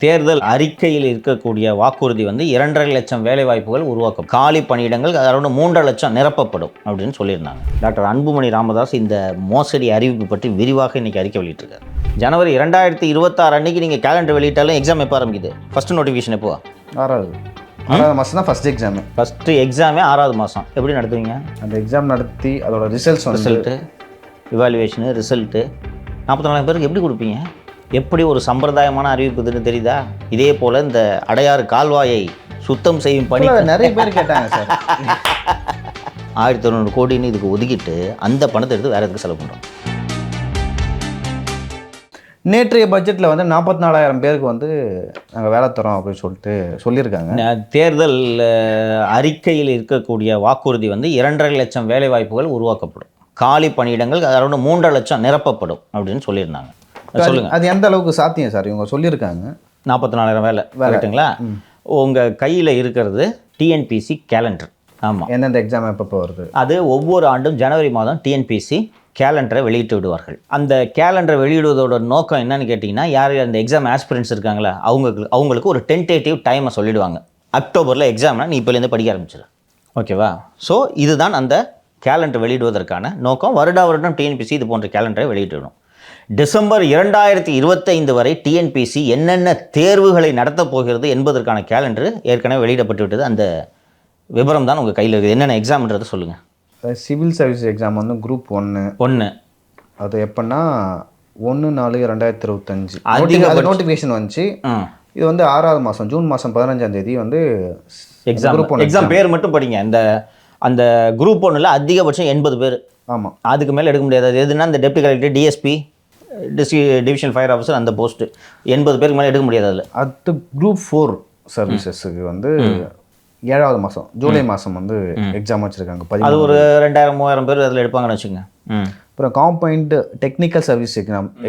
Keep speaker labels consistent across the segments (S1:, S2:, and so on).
S1: தேர்தல் அறிக்கையில் இருக்கக்கூடிய வாக்குறுதி வந்து 2.5 லட்சம் வேலைவாய்ப்புகள் உருவாக்கும், காலி பணியிடங்கள் அரௌண்ட் 3.5 லட்சம் நிரப்பப்படும் அப்படின்னு சொல்லியிருந்தாங்க. டாக்டர் அன்புமணி ராமதாஸ் இந்த மோசடி அறிவிப்பு பற்றி விரிவாக இன்னைக்கு அறிக்கை வெளியிட்டிருக்காரு. ஜனவரி 2026 அன்னைக்கு நீங்கள் கேலண்டர் வெளியிட்டாலும் எக்ஸாம் எப்போ ஆரம்பிக்குது? ஃபர்ஸ்ட் நோட்டிஃபிகேஷன் எப்போ?
S2: ஆறாவது மாதம் தான் ஃபஸ்ட் எக்ஸாமு.
S1: ஃபஸ்ட்டு எக்ஸாமே 6வது மாதம். எப்படி நடத்துவீங்க?
S2: அந்த எக்ஸாம் நடத்தி அதோட ரிசல்ட்டு
S1: இவாலுவேஷனு ரிசல்ட்டு 44 பேருக்கு எப்படி கொடுப்பீங்க? எப்படி ஒரு சம்பிரதாயமான அறிவிப்பு இதுன்னு தெரியுதா? இதே போல் இந்த அடையாறு கால்வாயை சுத்தம் செய்யும் பணி
S2: நிறைய பேர் கேட்டாங்க சார்.
S1: 1900 கோடின்னு இதுக்கு ஒதுக்கிட்டு அந்த பணத்தை எடுத்து வேறு எதுக்கு செலவு பண்ணுறோம்?
S2: நேற்றைய பட்ஜெட்டில் வந்து 44,000 பேருக்கு வந்து நாங்கள் வேலை தரோம் அப்படின்னு சொல்லியிருக்காங்க.
S1: தேர்தல் அறிக்கையில் இருக்கக்கூடிய வாக்குறுதி வந்து 2.5 லட்சம் வேலைவாய்ப்புகள் உருவாக்கப்படும், காலி பணியிடங்கள் அரௌண்ட் 3.5 லட்சம் நிரப்பப்படும் அப்படின்னு சொல்லியிருந்தாங்க. சொல்லுங்கள்,
S2: அது எந்த அளவுக்கு சாத்தியம் சார்? இவங்க சொல்லியிருக்காங்க
S1: 44,000 வேலை கரெக்டுங்களா? உங்கள் கையில் இருக்கிறது டிஎன்பிசி கேலண்டர். ஆமாம்,
S2: எந்தெந்த எக்ஸாம் எப்போ வருது?
S1: அது ஒவ்வொரு ஆண்டும் ஜனவரி மாதம் டிஎன்பிசி கேலண்டரை வெளியிட்டு விடுவார்கள். அந்த கேலண்டரை வெளியிடுவதோட நோக்கம் என்னன்னு கேட்டிங்கன்னா, யார் அந்த எக்ஸாம் ஆஸ்பிரன்ஸ் இருக்காங்களா அவங்களுக்கு ஒரு டென்டேட்டிவ் டைமை சொல்லிவிடுவாங்க. அக்டோபரில் எக்ஸாம்னா நீ இப்போலேருந்து படிக்க ஆரம்பிச்சிடு, ஓகேவா? ஸோ இதுதான் அந்த கேலண்டர் வெளியிடுவதற்கான நோக்கம். வருடம் டிஎன்பிசி இது போன்ற கேலண்டரை வெளியிட்டுவிடும். டிசம்பர் 2025 வரை டிஎன்பிசி என்னென்ன தேர்வுகளை நடத்தப் போகிறது என்பதற்கான கேலண்டர் ஏற்கனவே வெளியிடப்பட்டு விட்டது. அந்த விவரம் தான் உங்கள் கையில் இருக்குது. என்னென்ன எக்ஸாம்ன்றதை சொல்லுங்கள்.
S2: சிவில் சர்வீஸ் எக்ஸாம் வந்து குரூப் 1 அது எப்போன்னா 1/4/2025 அதிக நோட்டிஃபிகேஷன் வந்துச்சு. இது வந்து 6வது மாதம் ஜூன் மாதம் 15ஆம் தேதி வந்து
S1: எக்ஸாம் பேர் மட்டும் படிங்க. அந்த குரூப் 1ல் அதிகபட்சம் 80 பேர்.
S2: ஆமாம்,
S1: அதுக்கு மேலே எடுக்க முடியாது. அது எதுனா இந்த deputy collector, DSP, division fire officer, அந்த போஸ்ட்டு 80 பேருக்கு மேலே எடுக்க முடியாது. அதில்
S2: அடுத்து குரூப் 4 சர்வீசஸுக்கு வந்து 7வது மாதம் ஜூலை மாதம் வந்து எக்ஸாம் வச்சுருக்காங்க.
S1: அது ஒரு 2000-3000 பேர் அதில் எடுப்பாங்கன்னு வச்சுக்கோங்க.
S2: அப்புறம் காம்பைன்டு டெக்னிக்கல் சர்வீஸ்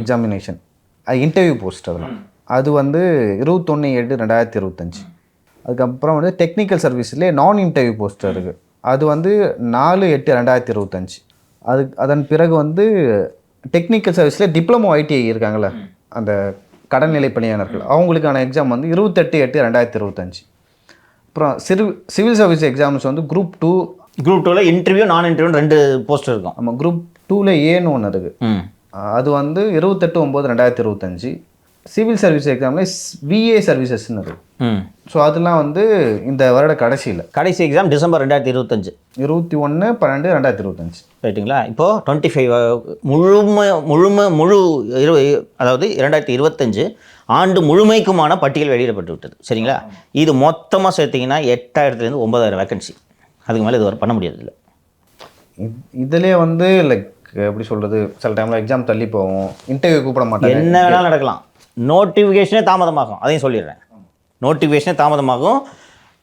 S2: எக்ஸாமினேஷன் அது இன்டர்வியூ போஸ்ட் அதெல்லாம் அது வந்து 21/7/2025. அதுக்கப்புறம் வந்து டெக்னிக்கல் சர்வீஸ்லேயே நான் இன்டர்வியூ போஸ்ட் இருக்குது. அது வந்து 4/8/2025. அதன் பிறகு வந்து டெக்னிக்கல் சர்வீஸில் டிப்ளமோ ஐடிஐ இருக்காங்கள்ல, அந்த கடல்நிலை பணியாளர்கள், அவங்களுக்கான எக்ஸாம் வந்து 28/8/2025. அப்புறம் சிவில் சர்வீஸ் எக்ஸாம்ஸ் வந்து குரூப் 2
S1: இன்டர்வியூ நான் இன்டர்வியூ 2 போஸ்ட் இருக்கும்.
S2: ஆமாம், குரூப் 2ல் ஏன்னு ஒன்று இருக்குது. அது வந்து 28/9/2025. சிவில் சர்வீஸ் எக்ஸாமில் விஏ சர்வீசஸ்ன்னு இருக்குது. ஸோ அதெல்லாம் வந்து இந்த வருட கடைசி
S1: எக்ஸாம் டிசம்பர் 2025
S2: 21/12/2025
S1: ரைட்டுங்களா? இப்போது 25 அதாவது 2025 ஆண்டு முழுமைக்குமான பட்டியல் வெளியிடப்பட்டு விட்டது. சரிங்களா? இது மொத்தமாக சேர்த்திங்கன்னா 8000-9,000 வேக்கன்சி. அதுக்கு மேலே இது பண்ண முடியாது. இல்லை
S2: இதிலே வந்து லைக் எப்படி சொல்கிறது, சில டைமில் எக்ஸாம் தள்ளி போகும், இன்டர்வியூ கூப்பிட மாட்டாங்க,
S1: என்ன வேணாலும் நடக்கலாம். நோட்டிஃபிகேஷனே தாமதமாகும். அதையும் சொல்லிடுறேன், நோட்டிஃபிகேஷனே தாமதமாகும்.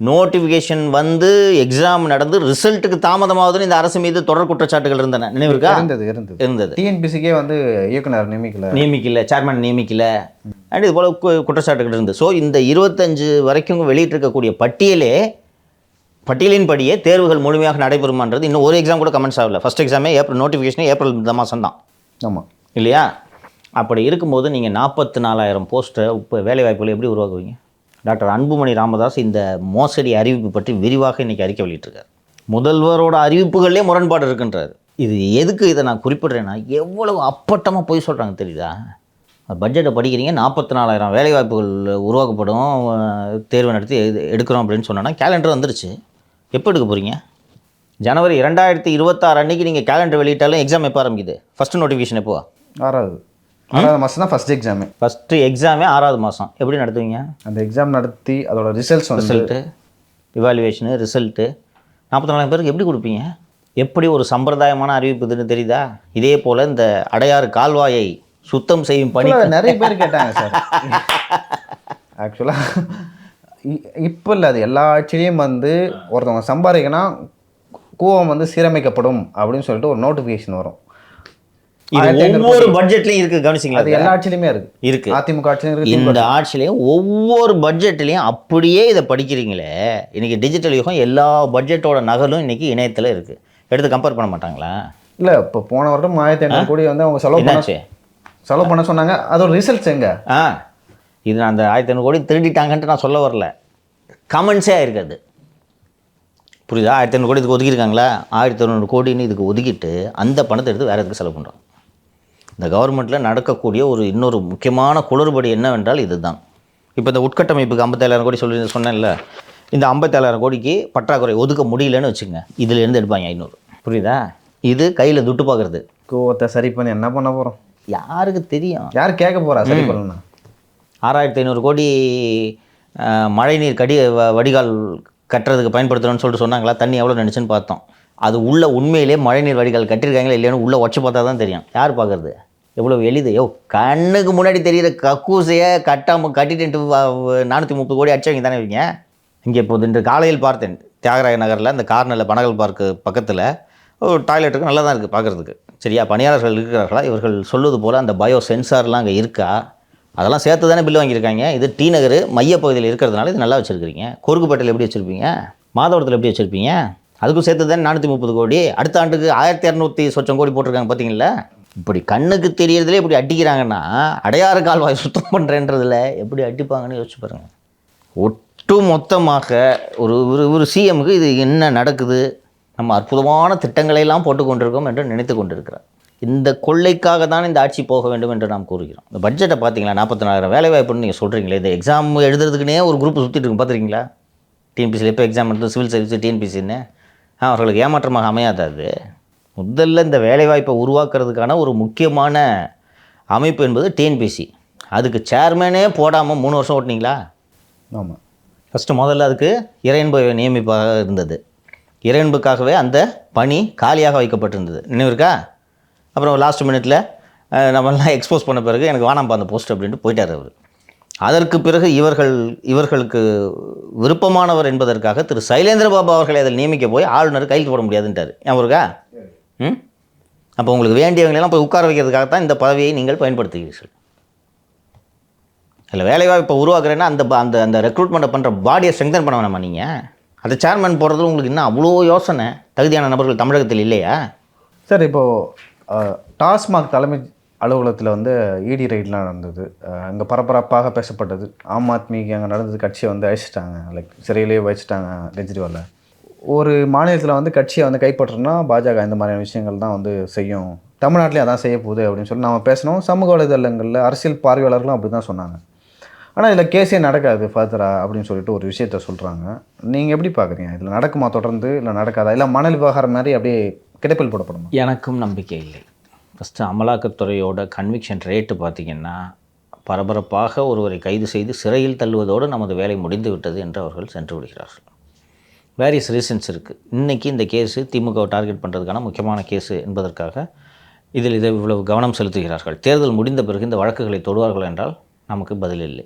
S1: நோட்டிஃபிகேஷன் வந்து எக்ஸாம் நடந்து ரிசல்ட்டுக்கு தாமதமாகுதுன்னு இந்த அரசு மீது தொடர் குற்றச்சாட்டுகள் இருந்தன. நினைவு இருக்கா? இருந்தது.
S2: டிஎன்பிசிக்கே வந்து இயக்குனர்
S1: நியமிக்கல, சேர்மன் நியமிக்கல, அண்ட் இது போல் குற்றச்சாட்டுகள் இருந்தது. ஸோ இந்த 25 வரைக்கும் வெளியிட்டிருக்கக்கூடிய பட்டியலின்படியே தேர்வுகள் முழுமையாக நடைபெறுமான்றது இன்னும் ஒரு எக்ஸாம் கூட கமெண்ட்ஸ் ஆகல. ஃபஸ்ட் எக்ஸாமே நோட்டிஃபிகேஷனே ஏப்ரல் இந்த மாதம் தான்.
S2: ஆமாம்
S1: இல்லையா? அப்படி இருக்கும்போது நீங்கள் 44,000 போஸ்ட்டை இப்போ வேலைவாய்ப்புகளை எப்படி உருவாக்குவீங்க? டாக்டர் அன்புமணி ராமதாஸ் இந்த மோசடி அறிவிப்பு பற்றி விரிவாக இன்றைக்கி அறிக்கை வெளியிட்டிருக்கார். முதல்வரோட அறிவிப்புகள்லேயே முரண்பாடு இருக்குன்றார். இது எதுக்கு இதை நான் குறிப்பிட்றேன்னா, எவ்வளவு அப்பட்டமாக போய் சொல்கிறாங்க தெரியுதா? பட்ஜெட்டை படிக்கிறீங்க, 44,000 வேலைவாய்ப்புகள் உருவாக்கப்படும், தேர்வு நடத்தி எடுக்கிறோம் அப்படின்னு சொன்னோன்னா கேலண்டர் வந்துருச்சு. எப்போ எடுக்க போகிறீங்க? ஜனவரி 2026 அன்னைக்கு நீங்கள் கேலண்டர் வெளியிட்டாலும் எக்ஸாம் எப்போ ஆரம்பிக்குது? ஃபஸ்ட்டு நோட்டிஃபிகேஷன் எப்போ?
S2: 6வது மாதம் தான் ஃபஸ்ட் எக்ஸாமு.
S1: ஃபஸ்ட்டு எக்ஸாமே 6வது மாதம். எப்படி நடத்துவீங்க?
S2: அந்த எக்ஸாம் நடத்தி அதோட ரிசல்ட்டு
S1: இவாலுவேஷனு ரிசல்ட்டு 44 பேருக்கு எப்படி கொடுப்பீங்க? எப்படி ஒரு சம்பிரதாயமான அறிவிப்பு இதுன்னு தெரியுதா? இதே போல் இந்த அடையாறு கால்வாயை சுத்தம் செய்யும் பணி
S2: நிறைய பேர் கேட்டாங்க சார். ஆக்சுவலாக இப்போ இல்லை, அது எல்லா ஆட்சியிலையும் வந்து ஒருத்தவங்க சம்பாதிக்கனா கூவம் வந்து சீரமைக்கப்படும் அப்படின்னு சொல்லிட்டு ஒரு நோட்டிஃபிகேஷன் வரும்.
S1: ஒவ்வொரு பட்ஜெட்லையும் இருக்குது, கவனிச்சிங்களா?
S2: அது எல்லா ஆட்சியிலையுமே இருக்குது. அதிமுக ஆட்சியிலும் இருக்குது,
S1: இந்த ஆட்சியிலையும் ஒவ்வொரு பட்ஜெட்லையும் அப்படியே இதை படிக்கிறீங்களே. இன்றைக்கி டிஜிட்டல் யுகம், எல்லா பட்ஜெட்டோட நகலும் இன்றைக்கி இணையத்தில் இருக்குது. எடுத்து கம்பேர் பண்ண மாட்டாங்களா?
S2: இல்லை, இப்போ போன வருடம் 1500 கோடி வந்து அவங்க செலவு பண்ண சொன்னாங்க. அதோட ரிசல்ட்ஸ் எங்கே?
S1: இது நான் அந்த 1500 கோடி திருடிட்டாங்கன்ட்டு நான் சொல்ல வரல, கமெண்ட்ஸே ஆயிருக்காது. புரியுதா? 1500 கோடி இதுக்கு ஒதுக்கியிருக்காங்களா, 1200 கோடின்னு இதுக்கு ஒதுக்கிட்டு அந்த பணத்தை எடுத்து வேறு எதுக்கு செலவு பண்ணுறோம். இந்த கவர்மெண்ட்டில் நடக்கக்கூடிய ஒரு இன்னொரு முக்கியமான குளறுபடி என்னவென்றால் இதுதான். இப்போ இந்த உட்கட்டமைப்புக்கு 57,000 கோடி சொன்னேன்ல, இந்த 57,000 கோடிக்கு பற்றாக்குறை ஒதுக்க முடியலன்னு வச்சுங்க, இதுலேருந்து எடுப்பாங்க 500. புரியுதா? இது கையில் துட்டு பார்க்குறது.
S2: கோவத்தை சரி பண்ணி என்ன பண்ண போகிறோம்?
S1: யாருக்கு தெரியும்?
S2: யார் கேட்க போகிறா சரி பண்ணலாம்?
S1: 6,500 கோடி மழைநீர் வடிகால் கட்டுறதுக்கு பயன்படுத்தணும்னு சொல்லிட்டு சொன்னாங்களா? தண்ணி எவ்வளோ நினச்சுன்னு பார்த்தோம். அது உள்ள உண்மையிலே மழைநீர் வடிகால் கட்டியிருக்காங்களா இல்லையானு உள்ளே உடச்சி பார்த்தா தான் தெரியும். யார் பார்க்குறது? எவ்வளோ எளிது. கண்ணுக்கு முன்னாடி தெரிகிற கக்கூசையை கட்டிட்டு 430 கோடி அடிச்சவங்க தானே வைங்க. இங்கே இப்போது இன்று காலையில் பார்த்தேன், தியாகராய நகரில் இந்த கார்னரில் பனகல் பார்க்கு பக்கத்தில் ஒரு டாய்லெட்டுக்கு நல்லா தான் இருக்குது பார்க்குறதுக்கு. சரியா? பணியாளர்கள் இருக்கிறார்களா? இவர்கள் சொல்லுவது போல் அந்த பயோ சென்சார்லாம் அங்கே இருக்கா? அதெல்லாம் சேர்த்து தானே பில்லு வாங்கியிருக்காங்க. இது டி நகர் மையப்பகுதியில் இருக்கிறதுனால இது நல்லா வச்சுருக்கிறீங்க. கொருக்குப்பேட்டையில் எப்படி வச்சுருப்பீங்க? மாதவரத்தில் எப்படி வச்சுருப்பீங்க? அதுக்கும் சேர்த்து தானே 430 கோடி. அடுத்த ஆண்டுக்கு 1200 சொச்சம் கோடி போட்டிருக்காங்க பார்த்தீங்களா? இப்படி கண்ணுக்கு தெரியறதுலே இப்படி அடிக்கிறாங்கன்னா அடையாறு கால்வாய் சுத்தம் பண்ணுறேன்றதில் எப்படி அடிப்பாங்கன்னு யோசிச்சு பாருங்கள். ஒட்டு மொத்தமாக ஒரு சிஎம்க்கு இது என்ன நடக்குது, நம்ம அற்புதமான திட்டங்களையெல்லாம் போட்டு கொண்டிருக்கோம் என்று நினைத்து கொண்டிருக்கிறார். இந்த கொள்ளைக்காக தான் இந்த ஆட்சி போக வேண்டும் என்று நாம் கூறுகிறோம். இந்த பட்ஜெட்டை பார்த்தீங்களா, 44,000 வேலைவாய்ப்புன்னு நீங்கள் சொல்கிறீங்களே, இந்த எக்ஸாம் எழுதுறதுக்குனே ஒரு குரூப் சுற்றிட்டு இருக்கு பார்த்துருக்கீங்களா? டிஎன்பிசியில் எப்போ எக்ஸாம் எடுத்து சிவில் சர்வீஸ் டிஎன்பிசின்னு அவர்களுக்கு ஏமாற்றமாக அமையாத அது. முதல்ல இந்த வேலைவாய்ப்பை உருவாக்குறதுக்கான ஒரு முக்கியமான அமைப்பு என்பது டிஎன்பிசி. அதுக்கு சேர்மேனே போடாமல் 3 வருஷம் ஓட்டினீங்களா?
S2: ஆமாம்.
S1: முதல்ல அதுக்கு இறையன்பு நியமிப்பாக இருந்தது. இறையன்புக்காகவே அந்த பணி காலியாக வைக்கப்பட்டிருந்தது, நினைவு இருக்கா? அப்புறம் லாஸ்ட் மினிட்ல நம்மளாம் எக்ஸ்போஸ் பண்ண பிறகு எனக்கு வேணாம்ப்பா அந்த போஸ்ட் அப்படின்ட்டு போயிட்டார் அவர். அதற்கு பிறகு இவர்களுக்கு விருப்பமானவர் என்பதற்காக திரு சைலேந்திர பாபு அவர்களை அதில் நியமிக்க போய் ஆளுநர் கையில் போட முடியாதுன்ட்டார். ஞாபகம் இருக்கா? அப்போ உங்களுக்கு வேண்டியவங்களெல்லாம் போய் உட்கார வைக்கிறதுக்காகத்தான் இந்த பதவியை நீங்கள் பயன்படுத்துகிறீர்கள். இல்லை வேலைவாய்ப்பை உருவாக்குறேன்னா அந்த அந்த ரெக்ரூட்மெண்ட்டை பண்ணுற பாடியை ஸ்ட்ரெங்தன் பண்ண வேணாமா நீங்கள்? அதை சேர்மன் போடுறது உங்களுக்கு இன்னும் அவ்வளோ யோசனை தகுதியான நபர்கள் தமிழகத்தில் இல்லையா?
S2: சார், இப்போது டாஸ்மாக் தலைமை அலுவலகத்தில் வந்து இடி ரைட்லாம் நடந்தது. அங்கே பரபரப்பாக பேசப்பட்டது. ஆம் ஆத்மிக்கு அங்கே நடந்தது, கட்சியை வந்து அழிச்சிட்டாங்க, லைக் சிறையிலேயே வச்சுட்டாங்க கெஜ்ரிவாலை. ஒரு மாநிலத்தில் வந்து கட்சியை வந்து கைப்பற்றணும்னா பாஜக இந்த மாதிரியான விஷயங்கள் தான் வந்து செய்யும், தமிழ்நாட்டிலே அதான் செய்ய போகுது அப்படின்னு சொல்லி நம்ம பேசணும். சமூக வலைதளங்களில் அரசியல் பார்வையாளர்களும் அப்படி தான் சொன்னாங்க. ஆனால் இதில் கேஸே நடக்காது ஃபர்தரா அப்படின்னு சொல்லிட்டு ஒரு விஷயத்த சொல்கிறாங்க. நீங்கள் எப்படி பார்க்குறீங்க? இதில் நடக்குமா தொடர்ந்து, இல்லை நடக்காதா, இல்லை மணல் விவகாரம் மாதிரி அப்படியே கிடைப்பில் போடப்படுமா?
S1: எனக்கும் நம்பிக்கை இல்லை. ஃபஸ்ட்டு அமலாக்கத்துறையோட கன்விக்ஷன் ரேட்டு பார்த்திங்கன்னா, பரபரப்பாக ஒருவரை கைது செய்து சிறையில் தள்ளுவதோடு நமது வேலை முடிந்து விட்டது என்று அவர்கள் சென்று விடுகிறார்கள். வேரியஸ் ரீசன்ஸ் இருக்குது. இன்றைக்கி இந்த கேஸு திமுகவை டார்கெட் பண்ணுறதுக்கான முக்கியமான கேஸு என்பதற்காக இதை இவ்வளவு கவனம் செலுத்துகிறார்கள். தேர்தல் முடிந்த பிறகு இந்த வழக்குகளை தொடுவார்கள் என்றால் நமக்கு பதில் இல்லை.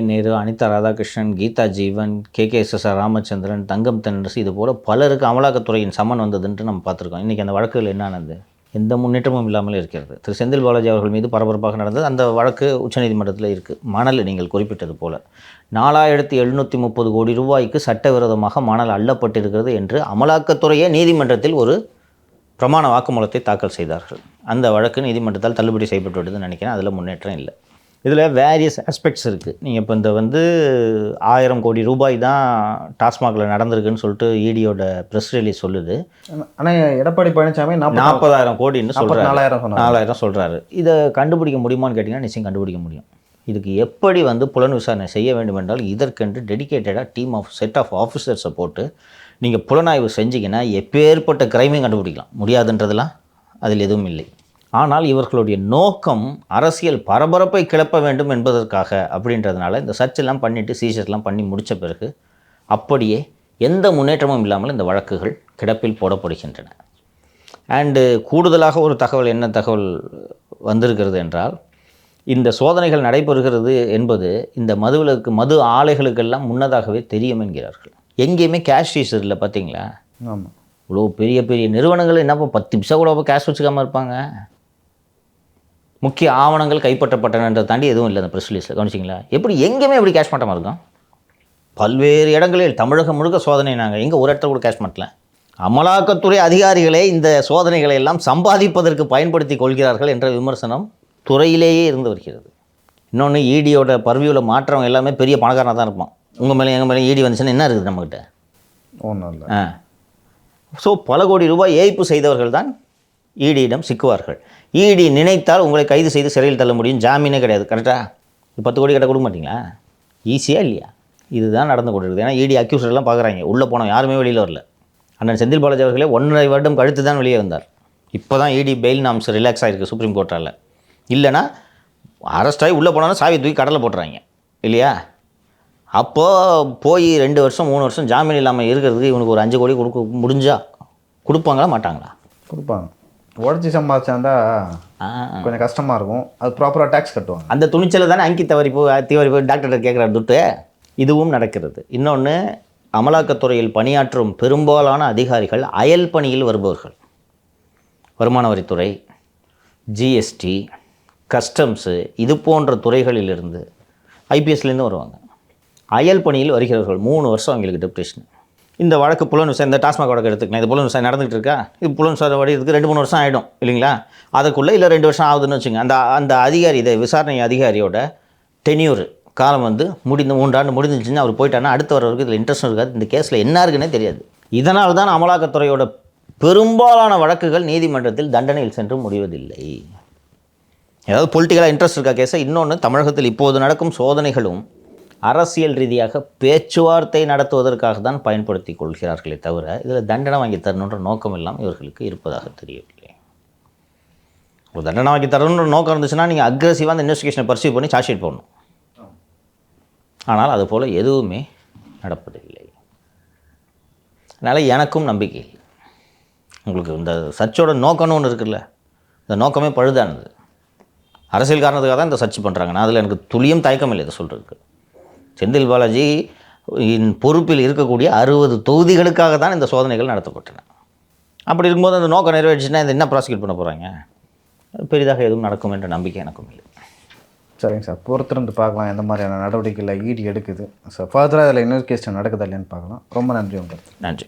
S1: நேரு, அனிதா ராதாகிருஷ்ணன், கீதா ஜீவன், KKSSR ராமச்சந்திரன், தங்கம் தென்னரசு, இது போல் பலருக்கு அமலாக்கத்துறையின் சம்மன் வந்ததுன்ட்டு நம்ம பார்த்துருக்கோம். இன்றைக்கி அந்த வழக்குகள் என்னானது? எந்த முன்னேற்றமும் இல்லாமல் இருக்கிறது. திரு செந்தில் பாலாஜி அவர்கள் மீது பரபரப்பாக நடந்தது. அந்த வழக்கு உச்சநீதிமன்றத்தில் இருக்குது. மணல் நீங்கள் குறிப்பிட்டது போல் 4,730 கோடி ரூபாய்க்கு சட்டவிரோதமாக மணல் அள்ளப்பட்டிருக்கிறது என்று அமலாக்கத்துறையே நீதிமன்றத்தில் ஒரு பிரமாண வாக்குமூலத்தை தாக்கல் செய்தார்கள். அந்த வழக்கு நீதிமன்றத்தால் தள்ளுபடி செய்யப்பட்டு விட்டதுன்னு நினைக்கிறேன். அதில் முன்னேற்றம் இல்லை. இதில் வேரியஸ் ஆஸ்பெக்ட்ஸ் இருக்குது. நீங்கள் இப்போ இந்த 1000 கோடி ரூபாய் தான் டாஸ்மாகில் நடந்திருக்குன்னு சொல்லிட்டு இடியோட ப்ரெஸ் ரிலீஸ் சொல்லுது.
S2: ஆனால் எடப்பாடி பழனிசாமி
S1: 40,000 கோடின்னு சொல்கிறாரு.
S2: 4,000
S1: சொல்கிறாரு. இதை கண்டுபிடிக்க முடியுமான்னு கேட்டிங்கன்னா நிச்சயம் கண்டுபிடிக்க முடியும். இதுக்கு எப்படி புலன் விசாரணை செய்ய வேண்டும் என்றால் இதற்கென்று டெடிக்கேட்டடாக டீம் ஆஃப் செட் ஆஃப் ஆஃபீஸர்ஸை போட்டு நீங்கள் புலனாய்வு செஞ்சிங்கன்னா எப்பேற்பட்ட கிரைமையும் கண்டுபிடிக்கலாம். முடியாதுன்றதெல்லாம் அதில் எதுவும் இல்லை. ஆனால் இவர்களுடைய நோக்கம் அரசியல் பரபரப்பை கிளப்ப வேண்டும் என்பதற்காக அப்படின்றதுனால இந்த சர்ச்செல்லாம் பண்ணிவிட்டு சீசர்லாம் பண்ணி முடித்த பிறகு அப்படியே எந்த முன்னேற்றமும் இல்லாமல் இந்த வழக்குகள் கிடப்பில் போடப்படுகின்றன. அண்டு கூடுதலாக ஒரு தகவல், என்ன தகவல் வந்திருக்கிறது என்றால், இந்த சோதனைகள் நடைபெறுகிறது என்பது இந்த மது ஆலைகளுக்கெல்லாம் முன்னதாகவே தெரியும் என்கிறார்கள். எங்கேயுமே கேஷ் ரீசர் இல்லை பார்த்தீங்களா?
S2: ஆமாம்.
S1: இவ்வளோ பெரிய பெரிய நிறுவனங்கள் என்னப்போ 10 பைசா கூட கேஷ் வச்சுக்காமல் இருப்பாங்க. முக்கிய ஆவணங்கள் கைப்பற்றப்பட்டனன்றதை தாண்டி எதுவும் இல்லை அந்த ப்ரெஸ் ரிலீஸில். கவனிச்சிங்களா? எப்படி எங்கேயுமே எப்படி கேஷ் மாட்டாமல் இருக்கும்? பல்வேறு இடங்களில் தமிழகம் முழுக்க சோதனை. நாங்கள் எங்கே ஒரு இடத்துல கூட கேஷ் மாட்டல. அமலாக்கத்துறை அதிகாரிகளே இந்த சோதனைகளை எல்லாம் சம்பாதிப்பதற்கு பயன்படுத்தி கொள்கிறார்கள் என்ற விமர்சனம் துறையிலேயே இருந்து வருகிறது. இன்னொன்று இடியோட பர்வியூவில் மாற்றவங்க எல்லாமே பெரிய பணக்காரனாக தான் இருப்பான். உங்கள் மேலே எங்கள் மேலே இடி வந்துச்சுன்னா என்ன இருக்குது நம்மக்கிட்ட?
S2: ஒன்றும் இல்லை.
S1: ஸோ பல கோடி ரூபாய் ஏய்ப்பு செய்தவர்கள் தான் இடியிடம் சிக்குவார்கள். இடி நினைத்தால் உங்களை கைது செய்து சிறையில் தள்ள முடியும், ஜாமீனே கிடையாது. கரெக்டாக 10 கோடி கிட்ட கொடுக்க மாட்டிங்களா? ஈஸியாக இல்லையா? இதுதான் நடந்து கொண்டிருக்குது. ஏன்னா இடி அக்யூஸ்டெல்லாம் பார்க்குறாங்க, உள்ளே போனோம் யாருமே வெளியில் வரல. அண்ணன் செந்தில் பாலாஜி அவர்களே 1.5 வருடம் கழித்து தான் வெளியே வந்தார். இப்போ தான் இடி பெயில் நாம்ஸ் ரிலாக்ஸ் ஆகிருக்கு சுப்ரீம் கோர்ட்டால். இல்லைனா அரெஸ்ட் ஆகி உள்ளே போனாலும் சாவி தூக்கி கடலை போட்டுறாங்க இல்லையா? அப்போது போய் 2 வருஷம் 3 வருஷம் ஜாமீன் இல்லாமல் இருக்கிறதுக்கு இவனுக்கு ஒரு 5 கோடி கொடுக்க முடிஞ்சா கொடுப்பாங்களா மாட்டாங்களா?
S2: கொடுப்பாங்க. உடச்சி சம்பாதிச்சாண்டா கொஞ்சம் கஷ்டமாக இருக்கும். அது ப்ராப்பராக டேக்ஸ் கட்டுவாங்க.
S1: அந்த துணிச்சலை தானே அங்கித் திவாரி போய் டாக்டர்கிட்ட கேட்குறாரு துட்டு. இதுவும் நடக்கிறது. இன்னொன்று, அமலாக்கத்துறையில் பணியாற்றும் பெரும்பாலான அதிகாரிகள் அயல் பணியில் வருபவர்கள். வருமான வரித்துறை, ஜிஎஸ்டி, கஸ்டம்ஸு, இது போன்ற துறைகளிலிருந்து, ஐபிஎஸ்லேருந்து வருவாங்க. அயல் பணியில் வருகிறவர்கள் 3 வருஷம் அவங்களுக்கு டெப்டேஷன். இந்த வழக்கு புலன் விசாரணை, இந்த டாஸ்மாக் வழக்கு எடுத்துக்கலாம். இது புலன் விசாரணை நடந்துகிட்டு இருக்கா? இது புலன் விசாரணை வடிக்கிறதுக்கு 2-3 வருஷம் ஆகிடும் இல்லைங்களா? அதுக்குள்ளே இல்லை 2 வருஷம் ஆகுதுன்னு வச்சுங்க. அந்த அதிகாரி, இதை விசாரணை அதிகாரியோட டென்யூர் காலம் வந்து 3 ஆண்டு முடிஞ்சிச்சுன்னா அவர் போயிட்டாருன்னா அடுத்த வரவருக்கு இதில் இன்ட்ரெஸ்ட் இருக்காது. இந்த கேஸில் என்ன இருக்குன்னே தெரியாது. இதனால் தான் அமலாக்கத்துறையோட பெரும்பாலான வழக்குகள் நீதிமன்றத்தில் தண்டனையில் சென்று முடிவதில்லை. ஏதாவது பொலிட்டிக்கலாக இன்ட்ரெஸ்ட் இருக்கா கேஸை? இன்னொன்று, தமிழகத்தில் இப்போது நடக்கும் சோதனைகளும் அரசியல் ரீதியாக பேச்சுவார்த்தை நடத்துவதற்காக தான் பயன்படுத்தி கொள்கிறார்களே தவிர இதில் தண்டனை வாங்கி தரணுன்ற நோக்கம் எல்லாம் இவர்களுக்கு இருப்பதாக தெரியவில்லை. ஒரு தண்டனை வாங்கி தரணுன்ற நோக்கம் இருந்துச்சுன்னா நீங்கள் அக்ரெசிவாக அந்த இன்வெஸ்டிகேஷனை பர்சீவ் பண்ணி சார்ஜ் ஷீட் போடணும். ஆனால் அது போல் எதுவுமே நடப்பதில்லை. அதனால் எனக்கும் நம்பிக்கை இல்லை. உங்களுக்கு இந்த சர்ச்சோட நோக்கம்னு ஒன்று இருக்குல்ல, இந்த நோக்கமே பழுதானது. அரசியல் காரணத்துக்காக தான் இந்த சர்ச் பண்ணுறாங்க. நான் அதில் எனக்கு துளியும் தயக்கம் இல்லை இதை சொல்கிறதுக்கு. செந்தில் பாலாஜி பொறுப்பில் இருக்கக்கூடிய 60 தொகுதிகளுக்காக தான் இந்த சோதனைகள் நடத்தப்பட்டன. அப்படி இருக்கும்போது அந்த நோக்கம் நிறைவேறிச்சுன்னா இந்த என்ன ப்ராசிக்யூட் பண்ண போகிறாங்க? பெரிதாக எதுவும் நடக்கும் என்ற நம்பிக்கை எனக்கும் இல்லை.
S2: சரிங்க சார், பொறுத்திருந்து பார்க்கலாம் எந்த மாதிரியான நடவடிக்கைகளை இடி எடுக்குது. சார் ஃபர்தராக அதில் இன்வெஸ்டிகேஷன் நடக்குதா இல்லையான்னு பார்க்கலாம். ரொம்ப நன்றி உங்களுக்கு.
S1: நன்றி.